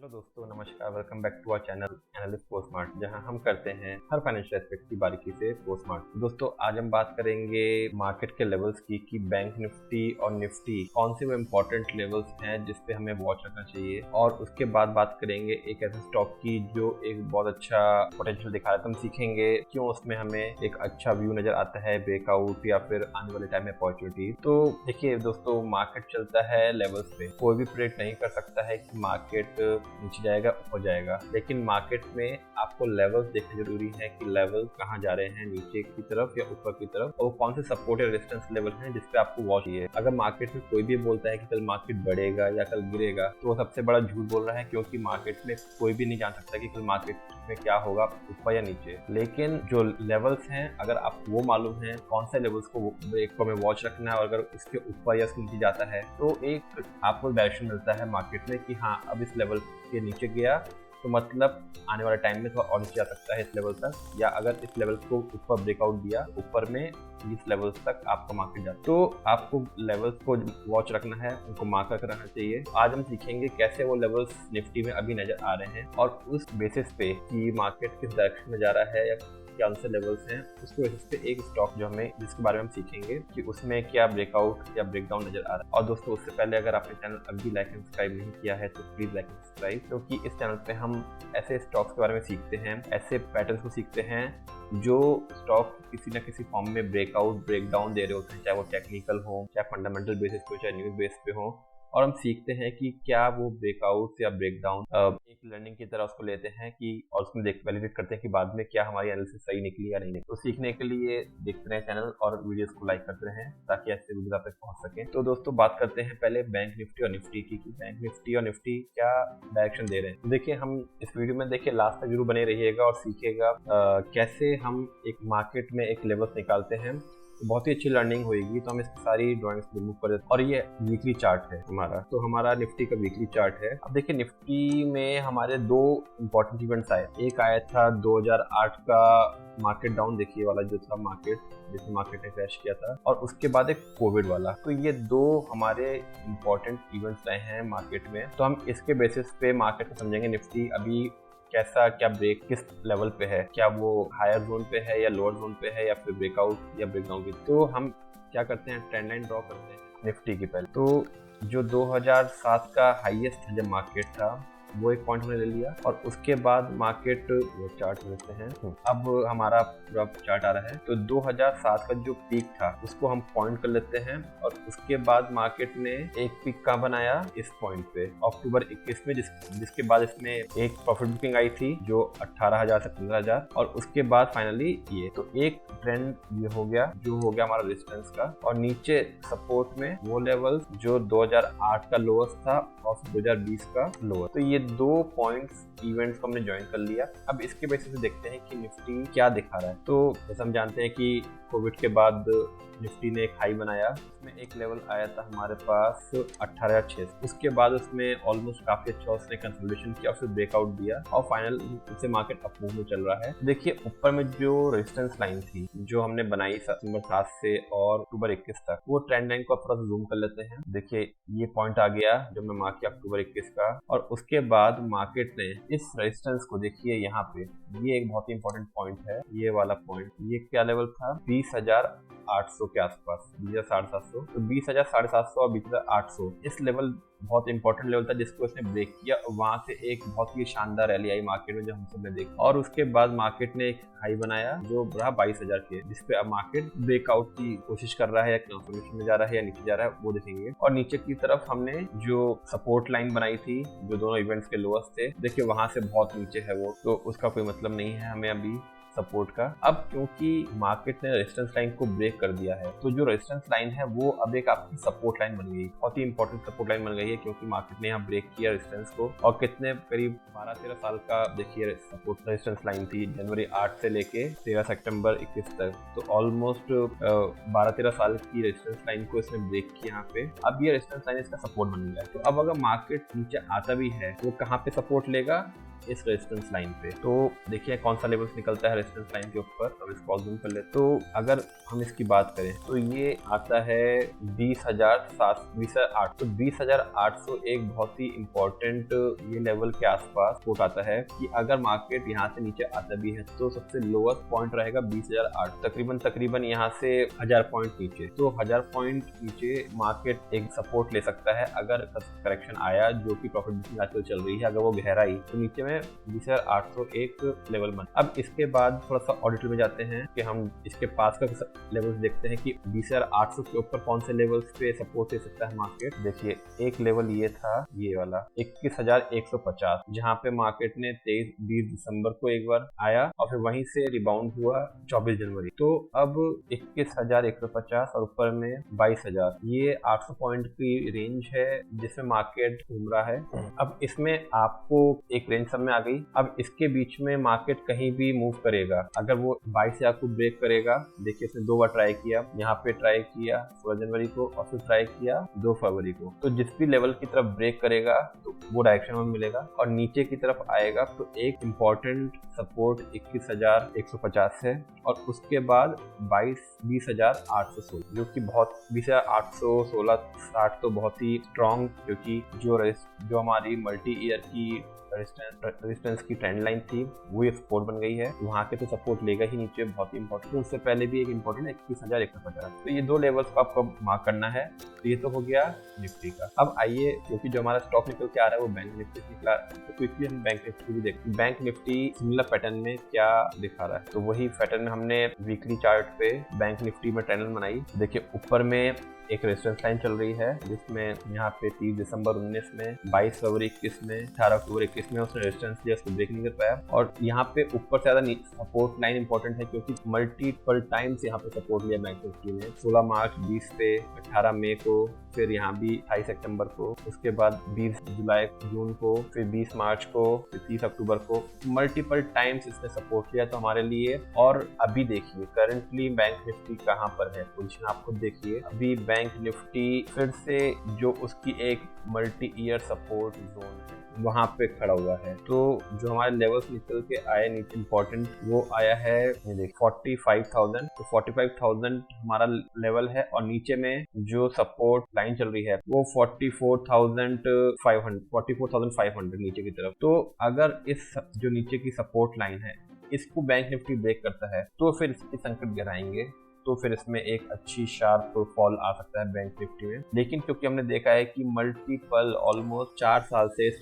Hello दोस्तों, नमस्कार। Welcome back to our channel analyst Postmart, जहां हम करते हैं हर फाइनेंशियल एस्पेक्ट की बारीकी से पोस्टमार्ट। दोस्तों, आज हम बात करेंगे मार्केट के लेवल्स की कि बैंक निफ्टी और निफ्टी कौन से वो इम्पोर्टेंट लेवल्स हैं जिस पे हमें वॉच रखना चाहिए। और उसके बाद बात करेंगे एक ऐसे स्टॉक की जो एक बहुत अच्छा पोटेंशियल दिखा रहा है। तो हम सीखेंगे क्यों उसमें हमें एक अच्छा व्यू नजर आता है, ब्रेकआउट या फिर आने वाले टाइम में अपॉर्चुनिटी। तो देखिए दोस्तों, मार्केट चलता है लेवल्स पे। कोई भी प्रेडिक्ट नहीं कर सकता है कि मार्केट नीचे जाएगा ऊपर जाएगा, लेकिन मार्केट में आपको लेवल्स देखने जरूरी है कि लेवल कहाँ जा रहे हैं, नीचे की तरफ या ऊपर की तरफ, और कौन से सपोर्ट या रेजिस्टेंस लेवल हैं जिस पे आपको वॉच चाहिए। अगर मार्केट में कोई भी बोलता है कि कल मार्केट बढ़ेगा या कल गिरेगा, तो वो सबसे बड़ा झूठ बोल रहा है, क्योंकि मार्केट में कोई भी नहीं जान सकता कि कल मार्केट में क्या होगा, ऊपर या नीचे। लेकिन जो लेवल्स हैं, अगर आपको वो मालूम है कौन से लेवल्स को एक को हमें वॉच रखना है, और अगर इसके ऊपर या इसके नीचे जाता है तो एक आपको डायरेक्शन मिलता है मार्केट में कि हाँ, अब इस लेवल के नीचे गया तो मतलब आने वाले टाइम में थोड़ा और नीचे आ सकता है इस लेवल तक, या अगर इस लेवल को ऊपर ब्रेकआउट दिया ऊपर में इस लेवल्स तक आपका मार्केट जाता है, तो आपको लेवल्स को वॉच रखना है, उनको मार्क कर रखना चाहिए। आज हम सीखेंगे कैसे वो लेवल्स निफ्टी में अभी नजर आ रहे हैं, और उस बेसिस पे कि मार्केट किस डायरेक्शन में जा रहा है या कौन से लेवल्स हैं, उसके बेसिस पे एक स्टॉक जो हमें जिसके बारे में हम सीखेंगे कि उसमें क्या ब्रेकआउट या ब्रेकडाउन नजर आ रहा है। और दोस्तों, उससे पहले अगर आपने चैनल अभी लाइक एंड सब्सक्राइब नहीं किया है तो प्लीज लाइक एंड सब्सक्राइब, क्योंकि इस चैनल पे हम ऐसे स्टॉक्स के बारे में सीखते हैं, ऐसे पैटर्न्स को सीखते हैं जो स्टॉक किसी न किसी फॉर्म में ब्रेकआउट ब्रेकडाउन दे रहे होते हैं, चाहे वो टेक्निकल हो, चाहे फंडामेंटल बेसिस पे, चाहे न्यूज बेस पे हो। और हम सीखते हैं कि क्या वो ब्रेकआउट या ब्रेकडाउन एक लर्निंग की तरह उसको लेते हैं कि, और उसमें वैलिडेट करते हैं कि बाद में क्या हमारी एनालिसिस सही निकली या नहीं निकली। तो सीखने के लिए देखते रहें चैनल और वीडियोस को लाइक करते रहें ताकि ऐसे वीडियोस आप तक पहुंच सकें। तो दोस्तों, बात करते हैं पहले बैंक निफ्टी और निफ्टी की कि बैंक निफ्टी और निफ्टी क्या डायरेक्शन दे रहे हैं। तो देखिए, हम इस वीडियो में देखिए लास्ट तक जरूर बने रहिएगा और सीखिएगा कैसे हम एक मार्केट में एक लेवल्स निकालते हैं। तो बहुत ही अच्छी लर्निंग होगी। तो हम इसकी सारी ड्राइंग्स रिमूव कर देते हैं, और ये वीकली चार्ट है हमारा। तो हमारा निफ्टी का वीकली चार्ट है। अब देखिए, निफ्टी में हमारे दो इंपॉर्टेंट इवेंट्स आए। एक आया था 2008 का मार्केट डाउन, देखिए वाला जो था मार्केट, जिसमें मार्केट ने क्रैश किया था, और उसके बाद एक कोविड वाला। तो ये दो हमारे इंपॉर्टेंट इवेंट्स रहे हैं मार्केट में। तो हम इसके बेसिस पे मार्केट को समझेंगे निफ्टी अभी कैसा, क्या ब्रेक किस लेवल पे है, क्या वो हायर जोन पे है या लोअर जोन पे है, या फिर ब्रेकआउट या ब्रेकडाउन की। तो हम क्या करते हैं, ट्रेंड लाइन ड्रॉ करते हैं निफ्टी की पहले। तो जो 2007 का हाईएस्ट जब मार्केट था वो एक पॉइंट हमने ले लिया, और उसके बाद मार्केट, वो चार्ट लेते हैं। अब हमारा पूरा चार्ट आ रहा है। तो 2007 का जो पीक था उसको हम पॉइंट कर लेते हैं, और उसके बाद मार्केट ने एक पीक का बनाया इस पॉइंट पे अक्टूबर 21 में, जिसके बाद इसमें एक प्रॉफिट बुकिंग आई थी जो 18,000 से 15,000, और उसके बाद फाइनली ये। तो एक ट्रेंड ये हो गया जो हो गया हमारा रेजिस्टेंस का, और नीचे सपोर्ट में वो लेवल जो 2008 का लोअर्स था और 2020 का लोअर। तो ये दो पॉइंट्स इवेंट्स को हमने ज्वाइन कर लिया। अब इसके बेसिस से देखते हैं कि निफ्टी क्या दिखा रहा है। तो जैसे हम जानते हैं कि कोविड के बाद निफ्टी ने एक हाई बनाया, उसमें एक लेवल आया था हमारे पास 18,600। उसके बाद उसमें ऑलमोस्ट काफी अच्छा उसने कंसोलिडेशन किया, उसने ब्रेकआउट दिया, और फाइनल उससे मार्केट अप मूव में चल रहा है। देखिए, ऊपर में जो रेजिस्टेंस लाइन थी जो हमने बनाई सितंबर 7 से और अक्टूबर 21 तक, वो ट्रेंड लाइन को थोड़ा सा जूम कर लेते हैं। देखिए, ये पॉइंट आ गया जब मैं मार्क किया अक्टूबर 21 का, और उसके बाद मार्केट ने इस रेजिस्टेंस को, देखिए यहाँ पे, ये एक बहुत ही इंपॉर्टेंट पॉइंट है, ये वाला पॉइंट। ये क्या लेवल था, 20,800 के आसपास, 20,700। तो 20,750 और 20,800 इस लेवल बहुत इंपॉर्टेंट लेवल था जिसको इसने ब्रेक किया, और वहां से एक बहुत ही शानदार रैली आई मार्केट में जो हम सबने देखा। और उसके बाद मार्केट ने एक हाई बनाया जो रहा 22,000 के, जिसपे अब मार्केट ब्रेकआउट की कोशिश कर रहा है, या कंफर्मेशन में जा रहा है या नीचे जा रहा है, वो देखेंगे। और नीचे की तरफ हमने जो सपोर्ट लाइन बनाई थी जो दोनों इवेंट्स के लोअर्स थे, देखिए वहां से बहुत नीचे है वो, तो उसका कोई मतलब नहीं है हमें अभी सपोर्ट का। अब क्योंकि मार्केट ने रेजिस्टेंस लाइन को ब्रेक कर दिया है, तो जो रेजिस्टेंस लाइन है वो अब एक आपकी सपोर्ट लाइन बन गई, बहुत ही इंपॉर्टेंट सपोर्ट लाइन बन गई है, क्योंकि मार्केट ने यहाँ ब्रेक किया रेजिस्टेंस को। और कितने, करीब 12-13 साल का देखिए सपोर्ट रेजिस्टेंस लाइन थी, जनवरी 8 से लेके 13 सितंबर 21 तक। तो ऑलमोस्ट 12-13 साल की रेजिस्टेंस लाइन को इसने ब्रेक किया यहाँ पे। अब ये रेजिस्टेंस लाइन इसका सपोर्ट बन गया। तो अब अगर मार्केट नीचे आता भी है, वो कहाँ पे सपोर्ट लेगा, इस रेजिस्टेंस लाइन पे। तो देखिए कौन सा लेवल्स निकलता है रेजिस्टेंस लाइन के ऊपर, अब इसको जूम कर ले। तो अगर हम इसकी बात करें तो ये आता है 20,800। तो 20,800 एक बहुत ही इंपॉर्टेंट ये लेवल के आसपास सपोर्ट आता है कि अगर मार्केट यहाँ से नीचे आता भी है तो सबसे लोएस्ट पॉइंट रहेगा 20,008, तकरीबन यहाँ से 1000 पॉइंट नीचे। तो 1000 पॉइंट नीचे मार्केट एक सपोर्ट ले सकता है अगर करेक्शन आया, जो कि प्रॉफिट बुकिंग आजकल चल रही है। अगर वो गहराई तो नीचे में 20,801 लेवल बन। अब इसके बाद थोड़ा सा ऑडिटर में जाते हैं कि हम इसके पास का लेवल्स देखते हैं कि 20,800 के ऊपर कौन से लेवल्स पे सपोर्ट ले सकता है मार्केट। देखिए एक लेवल ये था, ये वाला 21,150, जहाँ पे मार्केट ने 20 दिसंबर को एक बार आया और फिर वहीं से रिबाउंड हुआ 24 जनवरी। तो अब 21,150 और ऊपर में 22,000, ये 800 पॉइंट की रेंज है जिसमें मार्केट घूम रहा है। अब इसमें आपको एक रेंज समझ में आ गई। अब इसके बीच में मार्केट कहीं भी मूव करेगा, अगर वो 22,000 को ब्रेक करेगा, देखिए इसने 2 बार ट्राई किया, यहाँ पे ट्राई किया 16 जनवरी को और फिर ट्राई किया 2 फरवरी को। तो जिस भी लेवल की तरफ ब्रेक करेगा तो वो डायरेक्शन में मिलेगा और नीचे की तरफ आएगा तो एक इम्पॉर्टेंट सपोर्ट 21,150 है और उसके बाद 20,816, जो कि बहुत 20,816-60 तो बहुत ही स्ट्रॉन्ग, क्योंकि जो हमारी मल्टी ईयर की रेजिस्टेंस की ट्रेंड लाइन थी वो ये सपोर्ट बन गई है। वहाँ के तो सपोर्ट लेगा ही नीचे, बहुत ही इंपॉर्टेंट। तो उससे पहले भी एक इंपॉर्टेंट है 21,150। तो ये 2 लेवल्स को आपको मार्क करना है। तो ये तो हो गया निफ्टी का। अब आइए, क्योंकि जो हमारा स्टॉक निकल के आ रहा है वो बैंक निफ्टी से निकला, तो क्विकली हम बैंक निफ्टी भी देखते हैं। बैंक निफ्टी सिमिलर पैटर्न में क्या दिखा रहा है, तो वही पैटर्न में हमने वीकली चार्ट पे बैंक निफ्टी में ट्रेंड बनाई। देखिए ऊपर में एक रेजिस्टेंस लाइन चल रही है जिसमें यहाँ पे 30 दिसंबर 19 में, 22 फरवरी 21 में, 18 अक्टूबर 21 में उसने रेजिस्टेंस दिया, उसको ब्रेक नहीं कर पाया। और यहाँ पे ऊपर से ज्यादा सपोर्ट लाइन इंपॉर्टेंट है क्योंकि मल्टीपल टाइम्स यहाँ पे सपोर्ट लिया बैंक निफ्टी ने। 16 मार्च 20 पे, 18 मई को, फिर यहाँ भी 28 सितंबर को, उसके बाद 20 जुलाई जून को, फिर 20 मार्च को, फिर 30 अक्टूबर को, मल्टीपल टाइम्स इसने सपोर्ट लिया तो हमारे लिए। और अभी देखिए करंटली बैंक निफ्टी कहाँ पर है, पोजीशन आप खुद देखिए। अभी बैंक निफ्टी फिर से जो उसकी एक मल्टी ईयर सपोर्ट जोन है वहां पे खड़ा हुआ है। तो जो हमारे लेवल्स निकल के आए नीचे इंपॉर्टेंट, वो आया है ये देख 45,000। तो 45,000 हमारा लेवल है और नीचे में जो सपोर्ट लाइन चल रही है वो 44,500 नीचे की तरफ। तो अगर इस जो नीचे की सपोर्ट लाइन है इसको बैंक निफ्टी ब्रेक करता है तो फिर इसके संकट गहराएंगे, तो फिर इसमें एक अच्छी शार्प फॉल आ सकता है बैंक निफ्टी में। लेकिन क्योंकि हमने देखा है कि मल्टीपल ऑलमोस्ट 4 साल से इस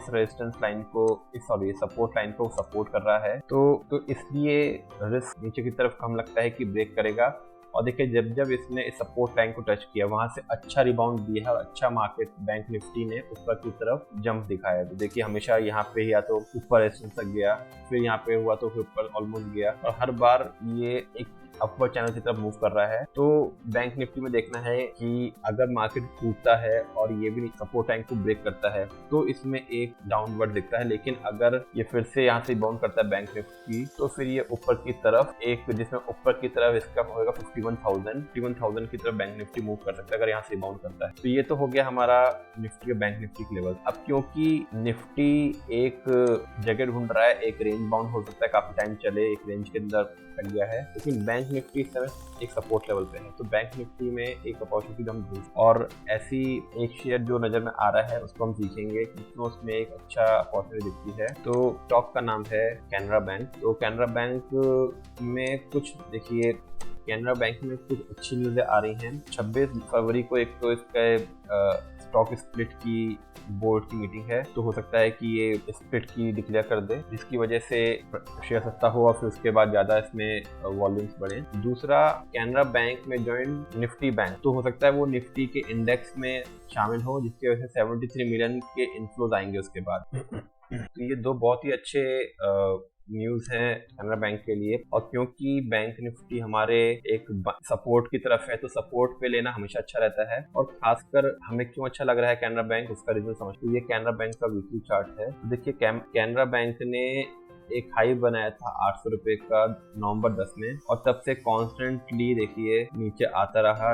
रेजिस्टेंस लाइन को सपोर्ट लाइन को सपोर्ट कर रहा है, तो इसलिए रिस्क नीचे की तरफ कम लगता है कि ब्रेक करेगा। और देखिए जब इसने इस सपोर्ट लाइन को टच किया वहां से अच्छा रिबाउंड दिया है और अच्छा मार्केट बैंक निफ्टी ने ऊपर की तरफ जंप दिखाया। तो देखिए हमेशा यहाँ पे या तो ऊपर रेजिस्टेंस तक गया, फिर यहाँ पे हुआ तो फिर ऊपर ऑलमोस्ट गया और हर बार ये एक अपवर्ड चैनल की तरफ मूव कर रहा है। तो बैंक निफ्टी में देखना है कि अगर मार्केट टूटता है और ये भी सपोर्ट लाइन को ब्रेक करता है तो इसमें एक डाउनवर्ड दिखता है। लेकिन अगर ये फिर से यहाँ से बाउंड करता है बैंक निफ्टी तो फिर ये ऊपर की तरफ एक, जिसमें ऊपर की तरफ इसका होगा 51,000 की तरफ बैंक निफ्टी मूव कर सकता है अगर यहाँ से बाउंड करता है। तो ये तो हो गया हमारा निफ्टी और बैंक निफ्टी के लेवल। अब क्योंकि निफ्टी एक जगह ढूंढ रहा है, एक रेंज बाउंड हो सकता है, काफी टाइम चले एक रेंज के अंदर कर गया है, लेकिन बैंक निफ्टी इस समय एक सपोर्ट लेवल पे है। तो बैंक निफ्टी में एक अपॉर्चुनिटी हम ढूंढ और ऐसी एक शेयर जो नजर में आ रहा है उसको हम सीखेंगे क्योंकि उसमें एक अच्छा अपॉर्चुनिटी दिखती है। तो स्टॉक का नाम है कैनरा बैंक। तो कैनरा बैंक में कुछ देखिए, कैनरा बैंक में कुछ अच्छी न्यूज़ें आ रही हैं। 26 फरवरी को एक तो इसका स्टॉक स्प्लिट की बोर्ड की मीटिंग है, तो हो सकता है कि ये स्प्लिट की डिक्लेयर कर दे जिसकी वजह से शेयर सस्ता हो और फिर उसके बाद ज्यादा इसमें वॉल्यूम्स बढ़े। दूसरा, कैनरा बैंक में ज्वाइन निफ्टी बैंक, तो हो सकता है वो निफ्टी के इंडेक्स में शामिल हो जिसकी वजह से 73 मिलियन के इनफ्लोज आएंगे उसके बाद। तो ये 2 बहुत ही अच्छे न्यूज है कैनरा बैंक के लिए। और क्योंकि बैंक निफ्टी हमारे एक सपोर्ट की तरफ है तो सपोर्ट पे लेना हमेशा अच्छा रहता है। और खासकर हमें क्यों अच्छा लग रहा है कैनरा बैंक, उसका रीजन समझते हैं। ये कैनरा बैंक का वीकली चार्ट है। देखिए कैनरा बैंक ने एक हाई बनाया था 800 रुपए का नवंबर 10 में, और तब से कॉन्स्टेंटली देखिए नीचे आता रहा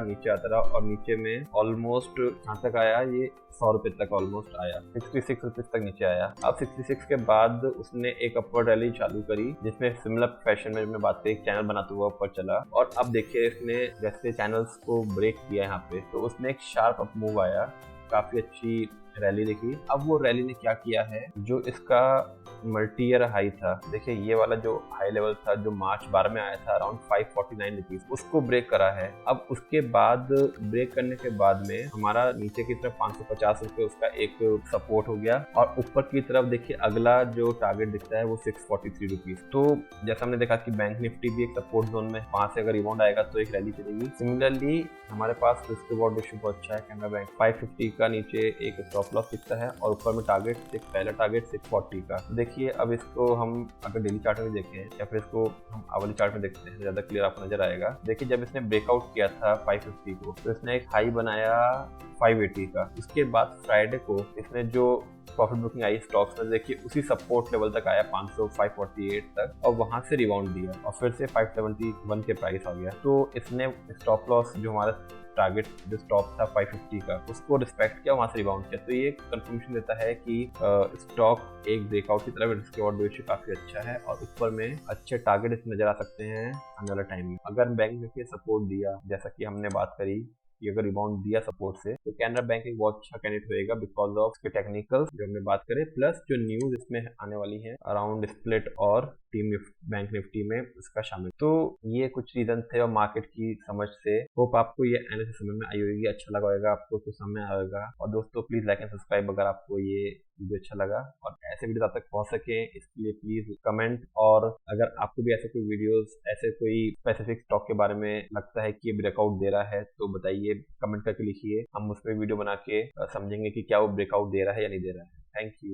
और नीचे में ऑलमोस्ट कहाँ तक आया, ये 100 रुपए तक ऑलमोस्ट आया, 66 रुपीज तक नीचे आया। अब 66 के बाद उसने एक अपवर्ड रैली चालू करी, जिसमें सिमिलर फैशन में बात करी, एक चैनल बनाते हुआ ऊपर चला, और अब देखिए इसने जैसे चैनल्स को ब्रेक किया यहाँ पे, तो उसने एक शार्प अप मूव आया, काफी अच्छी रैली देखी। अब वो रैली ने क्या किया है, जो इसका मल्टी ईयर हाई था, देखिए ये वाला जो हाई लेवल था जो मार्च 12 में आया था अराउंड 549 रुपीज, उसको ब्रेक करा है। अब उसके बाद ब्रेक करने के बाद में हमारा नीचे की तरफ 550 रुपए उसका एक सपोर्ट हो गया, और ऊपर की तरफ देखिए अगला जो टारगेट दिखता है वो 643 रुपीज। तो जैसा हमने देखा कि बैंक निफ्टी भी एक सपोर्ट जोन में, वहां से अगर रिबाउंड आएगा तो एक रैली चलेगी। सिमिलरली हमारे पास रिस्क रिवॉर्ड रेशियो बहुत अच्छा है, कैनरा बैंक 550 का नीचे एक स्टॉप लॉस दिखता है, और ऊपर में टारगेट, एक पहला टारगेट 640 का। देखिए अब इसको हम अगर डेली चार्ट में देखें या फिर इसको हम आवली चार्ट में देखते हैं, ज्यादा क्लियर आपको नजर आएगा। देखिए जब इसने ब्रेकआउट किया था 550 को, तो इसने एक हाई बनाया 580 का। उसके बाद फ्राइडे को इसने जो प्रॉफिट बुकिंग आई स्टॉक्स में, देखिए उसी सपोर्ट लेवल तक आया 500 548 तक, और वहां से रिबाउंड दिया और फिर से 571 के प्राइस आ गया। तो इसने स्टॉप लॉस जो हमारा टारगेट जो स्टॉप था 550 का, उसको रिस्पेक्ट किया, वहां से रिबाउंड किया। तो ये कंफर्मेशन देता है कि स्टॉक एक ब्रेकआउट की तरफ, इसके और रेशियो काफी अच्छा है, और ऊपर में अच्छे टारगेट इसमें नजर आ सकते हैं आने वाले टाइम में। अगर बैंक ने सपोर्ट दिया, जैसा कि हमने बात करी कि अगर रिबाउंड दिया सपोर्ट से, तो कैनरा बैंक एक बहुत अच्छा कैंडिडेट होएगा बिकॉज ऑफ उसके टेक्निकल्स जो हमने बात करें, प्लस जो न्यूज इसमें आने वाली है अराउंड स्प्लिट और टीम बैंक निफ्टी में इसका शामिल। तो ये कुछ रीजन थे और मार्केट की समझ से। होप आपको ये एनालिसिस समझ में आई होगी, अच्छा लगा होगा आपको, तो समझ आएगा। और दोस्तों प्लीज लाइक एंड सब्सक्राइब अगर आपको ये वीडियो अच्छा लगा, और ऐसे वीडियो आप तक पहुंच सके इसके लिए प्लीज कमेंट। और अगर आपको भी ऐसे कोई वीडियोस, ऐसे कोई स्पेसिफिक स्टॉक के बारे में लगता है कि ये ब्रेकआउट दे रहा है, तो बताइए, कमेंट करके लिखिए, हम उस पर वीडियो बना के समझेंगे कि क्या वो ब्रेकआउट दे रहा है या नहीं दे रहा है। Thank you.